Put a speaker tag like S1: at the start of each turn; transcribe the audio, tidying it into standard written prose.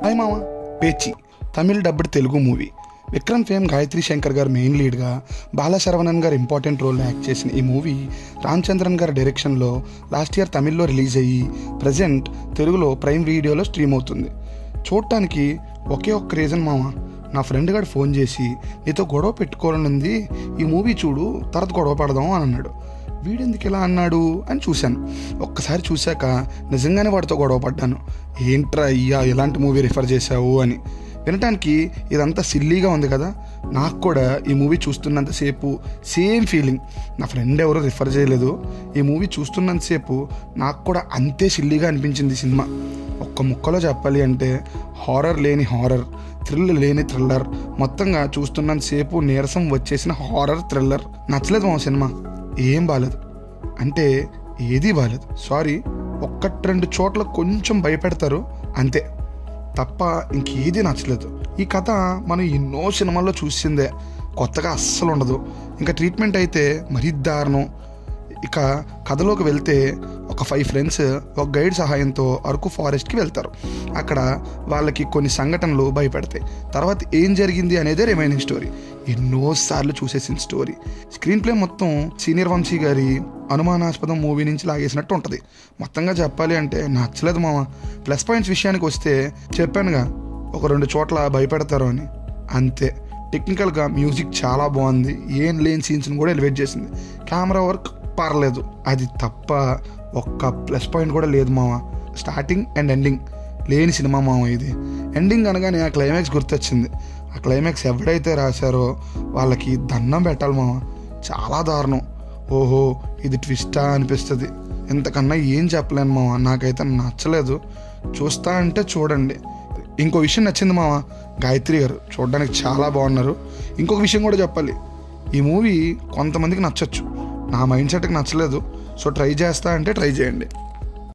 S1: Hi మామ. Pechi Tamil dubbed Telugu movie. Vikram fame Gayathri Shankar గారు main లీడ్గా, బాలశరవణన్ గారు ఇంపార్టెంట్ రోల్లో యాక్ట్ చేసిన ఈ మూవీ రామ్ చంద్రన్ గారి డైరెక్షన్లో లాస్ట్ ఇయర్ తమిళ్లో రిలీజ్ అయ్యి ప్రజెంట్ తెలుగులో ప్రైమ్ వీడియోలో స్ట్రీమ్ అవుతుంది. చూడటానికి ఒకే ఒక్క రీజన్ మామ. నా ఫ్రెండ్ గారు ఫోన్ చేసి నీతో గొడవ పెట్టుకోవాలని ఉంది, ఈ మూవీ చూడు తర్వాత గొడవ పడదాం అని అన్నాడు. వీడెందుకు ఇలా అన్నాడు అని చూశాను. ఒక్కసారి చూశాక నిజంగానే వాడితో గొడవ పడ్డాను. ఏంట్రా అయ్యా ఇలాంటి మూవీ రిఫర్ చేశావు అని. వినటానికి ఇదంతా సిల్లీగా ఉంది కదా, నాకు కూడా ఈ మూవీ చూస్తున్నంతసేపు సేమ్ ఫీలింగ్. నా ఫ్రెండ్ ఎవరో రిఫర్ చేయలేదు, ఈ మూవీ చూస్తున్నంతసేపు నాకు కూడా అంతే సిల్లీగా అనిపించింది సినిమా. ఒక్క ముక్కలో చెప్పాలి అంటే హారర్ లేని హారర్, థ్రిల్ లేని థ్రిల్లర్, మొత్తంగా చూస్తున్నంతసేపు నీరసం వచ్చేసిన హారర్ థ్రిల్లర్. నచ్చలేదు మా సినిమా, ఏం బాలేదు అంటే ఏదీ బాలేదు. సారీ, 1-2 చోట్ల కొంచెం భయపెడతారు అంతే తప్ప ఇంకేదీ నచ్చలేదు. ఈ కథ మనం ఎన్నో సినిమాల్లో చూసిందే, కొత్తగా అస్సలు ఉండదు. ఇంకా ట్రీట్మెంట్ అయితే మరీ దారుణం. ఇక కథలోకి వెళ్తే ఒక 5 ఫ్రెండ్స్ ఒక గైడ్ సహాయంతో అరకు ఫారెస్ట్కి వెళ్తారు. అక్కడ వాళ్ళకి కొన్ని సంఘటనలు భయపెడతాయి. తర్వాత ఏం జరిగింది అనేదే రిమైనింగ్ స్టోరీ. ఎన్నోసార్లు చూసేసిన స్టోరీ. స్క్రీన్ ప్లే మొత్తం సీనియర్ వంశీ గారి అనుమానాస్పదం మూవీ నుంచి లాగేసినట్టు ఉంటుంది. మొత్తంగా చెప్పాలి అంటే నచ్చలేదు మామ. ప్లస్ పాయింట్స్ విషయానికి వస్తే చెప్పానుగా, ఒక 2 చోట్ల భయపెడతారు అని, అంతే. టెక్నికల్గా మ్యూజిక్ చాలా బాగుంది, ఏం లేని సీన్స్ని కూడా ఎలివేట్ చేసింది. కెమెరా వర్క్ పర్లేదు, అది తప్ప ఒక్క ప్లస్ పాయింట్ కూడా లేదు మామ. స్టార్టింగ్ అండ్ ఎండింగ్ లేని సినిమా మామ ఇది. ఎండింగ్ అనగానే ఆ క్లైమాక్స్ గుర్తొచ్చింది. ఆ క్లైమాక్స్ ఎవడైతే రాశారో వాళ్ళకి దండం పెట్టాలి మామ. చాలా దారుణం. ఓహో ఇది ట్విస్టా అనిపిస్తుంది. ఇంతకన్నా ఏం చెప్పలేను మామ, నాకైతే నచ్చలేదు. చూస్తా అంటే చూడండి. ఇంకో విషయం నచ్చింది మామ, గాయత్రి గారు చూడడానికి చాలా బాగున్నారు. ఇంకొక విషయం కూడా చెప్పాలి, ఈ మూవీ కొంతమందికి నచ్చచ్చు, నా మైండ్ సెట్కి నచ్చలేదు. సో ట్రై చేస్తా అంటే ట్రై చేయండి.